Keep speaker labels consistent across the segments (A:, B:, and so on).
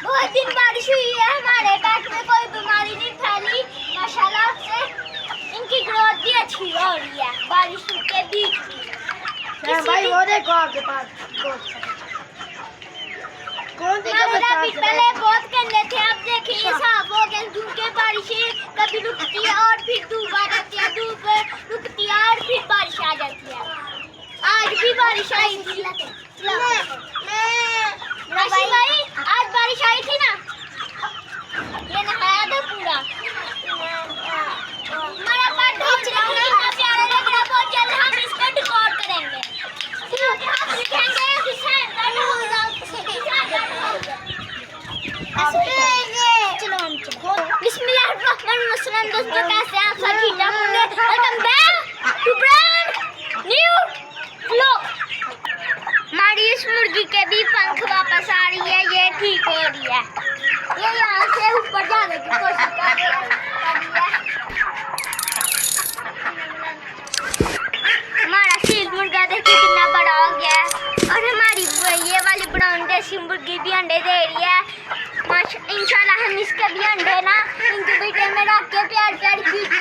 A: बहुत दिन बारिश हुई है, हमारे पेट में कोई बीमारी नहीं फैली, माशाल्लाह से इनकी ग्रोथ भी अच्छी हो रही है बारिश के बीच में।
B: भाई वो देखो आपके पास कौन सी
A: पहले बहुत गंदे थे, अब देखिए ये साफ हो गए क्योंकि बारिश कभी रुकती है और फिर धूप आ जाती है, धूप रुकती है और फिर बारिश आ जाती है। आज भी बारिश आई थी भाई, आज बारिश आई थी ना, ये नहाया था पूरा। हमारा पार्ट इतना प्यारा लग रहा, बहुत जल्द हम इसको रिकॉर्ड करेंगे। बिस्मिल्लाहिर्रहमानिर्रहीम दोस्तों, कैसे आप सब ठीक ठाक होंगे? Welcome back to brand new vlog. हमारी इस मुर्गी के भी पंख वापस आ रही है, ये ठीक हो रही है, ये यहाँ से ऊपर जाने की कोशिश कर रही है। हमारा सील मुर्गा देखिए कितना बड़ा हो गया है, और हमारी ये वाली ब्राउन देसी मुर्गी भी अंडे दे रही है। इंशाल्लाह हम इसके भी अंडे ना इंक्यूबेटर में रख के प्यार क्यूट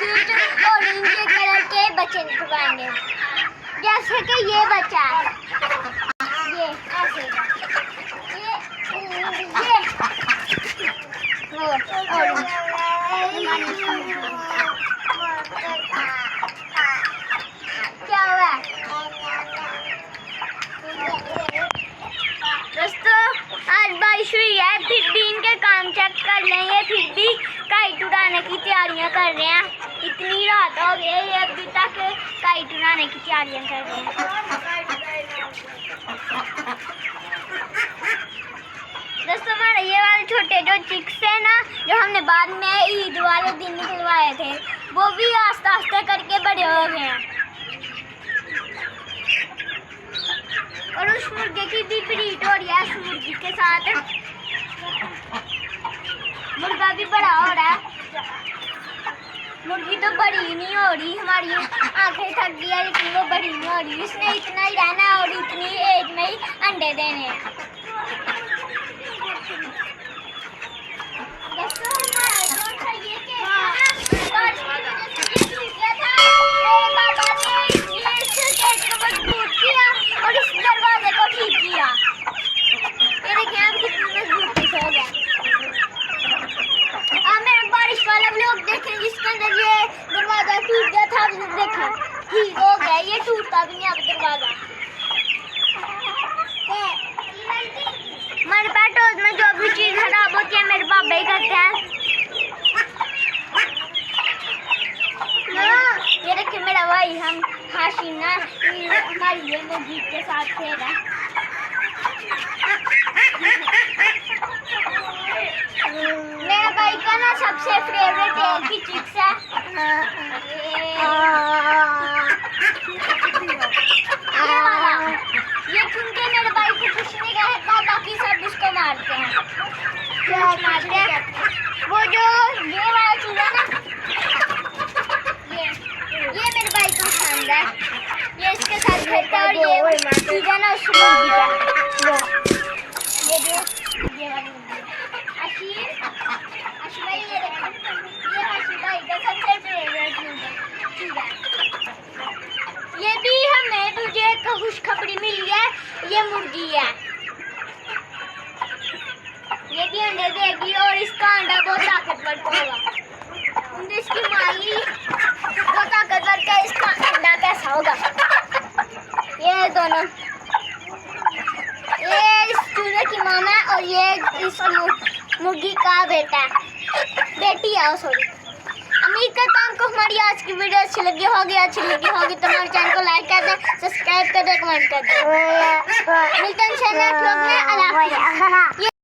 A: ऑरेंज कलर के बच्चे निकलवाएंगे, जैसे कि ये बच्चा है, ये ऐसे क्या हुआ दोस्तों? आज बारिश हुई है, फिर भी इनके काम चेक कर लेंगे, फिर भी काइट उड़ाने की तैयारियां कर रहे हैं। इतनी रात हो गई है, अभी तक काइट उड़ाने की तैयारियां कर रहे हैं। दोस्तों हमारे ये वाले छोटे जो चिक्स है ना, जो हमने बाद में ईद वाले दिन निकलवाए थे, वो भी आस्ते आस्ते करके बड़े हो गए हैं, और उस मुर्गे की भी ब्रीड हो रही है उस मुर्गी के साथ, मुर्गा भी बड़ा हो रहा है। मुर्गी तो बड़ी नहीं हो रही, हमारी आंखें थक गई है लेकिन वो बड़ी नहीं हो रही, इसने इतना ही रहना और इतनी एज में ही अंडे देने। और इस दरवाजे को ठीक किया, ये देखिए अब कितनी मजबूती से हो गया। अब मेरे बारिश वाला व्लॉग देखें जिसके अंदर ये दरवाजा टूट गया था, देखा ठीक हो गया, ये टूटता भी नहीं अब दरवाजा। हमारे पेट्रोल में जो भी चीज खराब होती है मेरे पापा ही करते हैं। ये देखिए मेरा भाई हम हाशिना हमारी ये मुर्गी के साथ खेल रहा है। मेरा भाई का ना सबसे फेवरेट एक ही चिक्स है, ये क्योंकि मेरे भाई को कुछ नहीं कहता, बाकी सब उसको मारते हैं। मारते हैं वो जो ये वाला चूजा ना, ये मेरे भाई को पसंद है, ये इसके साथ खेलता है, और ये चूजा ना उस मुर्गी का, ये वाली मुर्गी आशी भाई, ये देखो ये आशी भाई का सबसे फेवरेट चूजा। ये भी हमें मुझे एक खुशखबरी मिली है, ये मुर्गी है, ये भी अंडे देगी और इसका अंडा बहुत ताकतवर होगा, इसकी माई बहुत ताकतवर का, इसका अंडा कैसा होगा? ये दोनों, ये इस चूजे की मामा है और ये इस मुर्गी का बेटा है, बेटी है सॉरी। उम्मीद करता हूँ आपको हमारी आज की वीडियो अच्छी लगी होगी तो हमारे चैनल को लाइक कर दें, सब्सक्राइब कर दें, कमेंट कर दें। मिलते हैं नेक्स्ट व्लॉग में। अल्लाह हाफ़िज़।